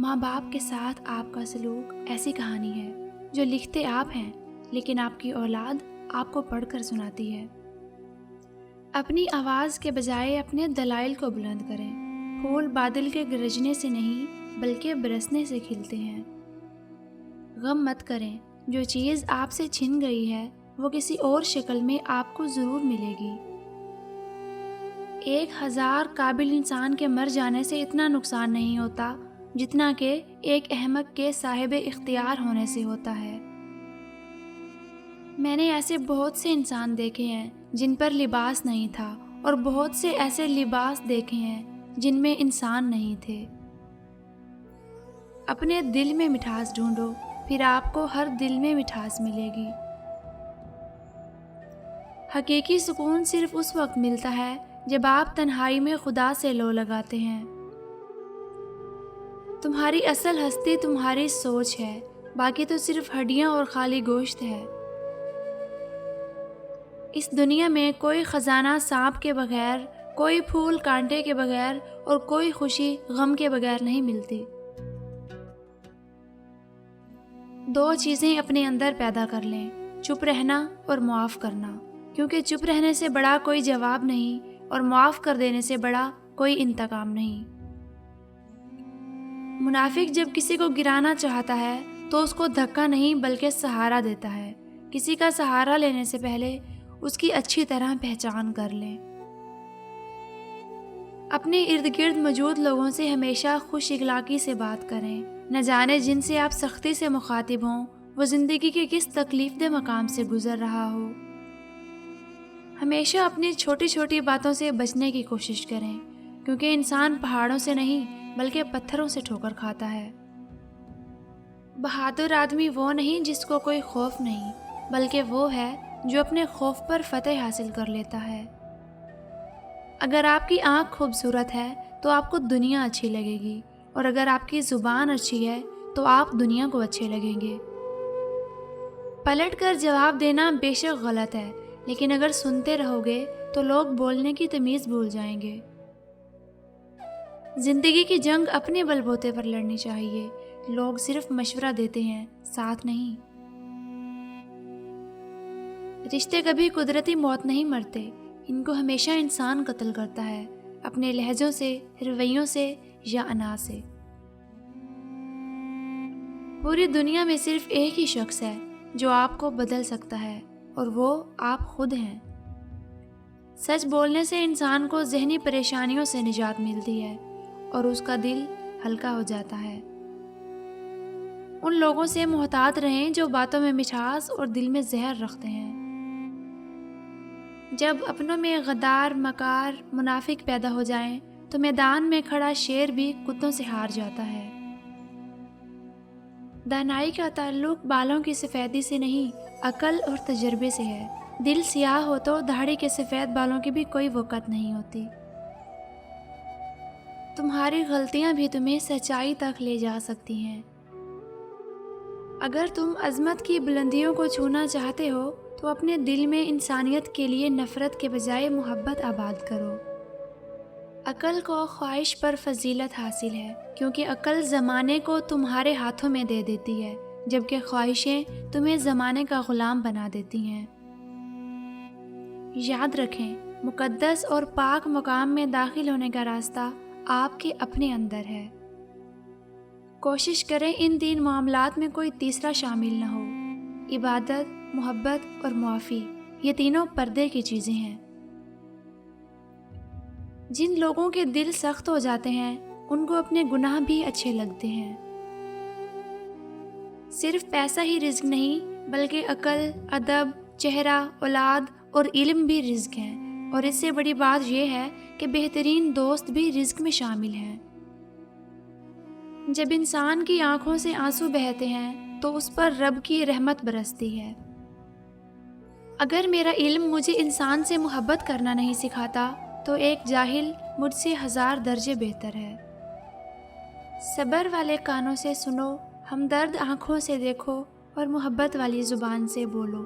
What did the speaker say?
ماں باپ کے ساتھ آپ کا سلوک ایسی کہانی ہے جو لکھتے آپ ہیں لیکن آپ کی اولاد آپ کو پڑھ کر سناتی ہے۔ اپنی آواز کے بجائے اپنے دلائل کو بلند کریں۔ پھول بادل کے گرجنے سے نہیں بلکہ برسنے سے کھلتے ہیں۔ غم مت کریں، جو چیز آپ سے چھن گئی ہے وہ کسی اور شکل میں آپ کو ضرور ملے گی۔ 1000 قابل انسان کے مر جانے سے اتنا نقصان نہیں ہوتا جتنا کہ ایک احمق کے صاحب اختیار ہونے سے ہوتا ہے۔ میں نے ایسے بہت سے انسان دیکھے ہیں جن پر لباس نہیں تھا اور بہت سے ایسے لباس دیکھے ہیں جن میں انسان نہیں تھے۔ اپنے دل میں مٹھاس ڈھونڈو، پھر آپ کو ہر دل میں مٹھاس ملے گی۔ حقیقی سکون صرف اس وقت ملتا ہے جب آپ تنہائی میں خدا سے لو لگاتے ہیں۔ تمہاری اصل ہستی تمہاری سوچ ہے، باقی تو صرف ہڈیاں اور خالی گوشت ہے۔ اس دنیا میں کوئی خزانہ سانپ کے بغیر، کوئی پھول کانٹے کے بغیر اور کوئی خوشی غم کے بغیر نہیں ملتی۔ 2 چیزیں اپنے اندر پیدا کر لیں، چپ رہنا اور معاف کرنا، کیونکہ چپ رہنے سے بڑا کوئی جواب نہیں اور معاف کر دینے سے بڑا کوئی انتقام نہیں۔ منافق جب کسی کو گرانا چاہتا ہے تو اس کو دھکا نہیں بلکہ سہارا دیتا ہے۔ کسی کا سہارا لینے سے پہلے اس کی اچھی طرح پہچان کر لیں۔ اپنے ارد گرد موجود لوگوں سے ہمیشہ خوش اخلاقی سے بات کریں۔ نہ جانے جن سے آپ سختی سے مخاطب ہوں وہ زندگی کے کس تکلیف دہ مقام سے گزر رہا ہو۔ ہمیشہ اپنی چھوٹی چھوٹی باتوں سے بچنے کی کوشش کریں، کیونکہ انسان پہاڑوں سے نہیں بلکہ پتھروں سے ٹھوکر کھاتا ہے۔ بہادر آدمی وہ نہیں جس کو کوئی خوف نہیں، بلکہ وہ ہے جو اپنے خوف پر فتح حاصل کر لیتا ہے۔ اگر آپ کی آنکھ خوبصورت ہے تو آپ کو دنیا اچھی لگے گی، اور اگر آپ کی زبان اچھی ہے تو آپ دنیا کو اچھے لگیں گے۔ پلٹ کر جواب دینا بے شک غلط ہے، لیکن اگر سنتے رہو گے تو لوگ بولنے کی تمیز بھول جائیں گے۔ زندگی کی جنگ اپنے بل بوتے پر لڑنی چاہیے۔ لوگ صرف مشورہ دیتے ہیں، ساتھ نہیں۔ رشتے کبھی قدرتی موت نہیں مرتے، ان کو ہمیشہ انسان قتل کرتا ہے، اپنے لہجوں سے، رویوں سے یا انا سے۔ پوری دنیا میں صرف ایک ہی شخص ہے جو آپ کو بدل سکتا ہے، اور وہ آپ خود ہیں۔ سچ بولنے سے انسان کو ذہنی پریشانیوں سے نجات ملتی ہے اور اس کا دل ہلکا ہو جاتا ہے۔ ان لوگوں سے محتاط رہیں جو باتوں میں مٹھاس اور دل میں زہر رکھتے ہیں۔ جب اپنوں میں غدار، مکار، منافق پیدا ہو جائیں تو میدان میں کھڑا شیر بھی کتوں سے ہار جاتا ہے۔ دانائی کا تعلق بالوں کی سفیدی سے نہیں، عقل اور تجربے سے ہے۔ دل سیاہ ہو تو داڑھی کے سفید بالوں کی بھی کوئی وقت نہیں ہوتی۔ تمہاری غلطیاں بھی تمہیں سچائی تک لے جا سکتی ہیں۔ اگر تم عظمت کی بلندیوں کو چھونا چاہتے ہو تو اپنے دل میں انسانیت کے لیے نفرت کے بجائے محبت آباد کرو۔ عقل کو خواہش پر فضیلت حاصل ہے، کیونکہ عقل زمانے کو تمہارے ہاتھوں میں دے دیتی ہے، جبکہ خواہشیں تمہیں زمانے کا غلام بنا دیتی ہیں۔ یاد رکھیں، مقدس اور پاک مقام میں داخل ہونے کا راستہ آپ کے اپنے اندر ہے۔ کوشش کریں ان 3 معاملات میں کوئی تیسرا شامل نہ ہو۔ عبادت، محبت اور معافی، یہ تینوں پردے کی چیزیں ہیں۔ جن لوگوں کے دل سخت ہو جاتے ہیں ان کو اپنے گناہ بھی اچھے لگتے ہیں۔ صرف پیسہ ہی رزق نہیں بلکہ عقل، ادب، چہرہ، اولاد اور علم بھی رزق ہیں، اور اس سے بڑی بات یہ ہے کہ بہترین دوست بھی رزق میں شامل ہیں۔ جب انسان کی آنکھوں سے آنسو بہتے ہیں تو اس پر رب کی رحمت برستی ہے۔ اگر میرا علم مجھے انسان سے محبت کرنا نہیں سکھاتا تو ایک جاہل مجھ سے 1000 درجے بہتر ہے۔ صبر والے کانوں سے سنو، ہمدرد آنکھوں سے دیکھو اور محبت والی زبان سے بولو۔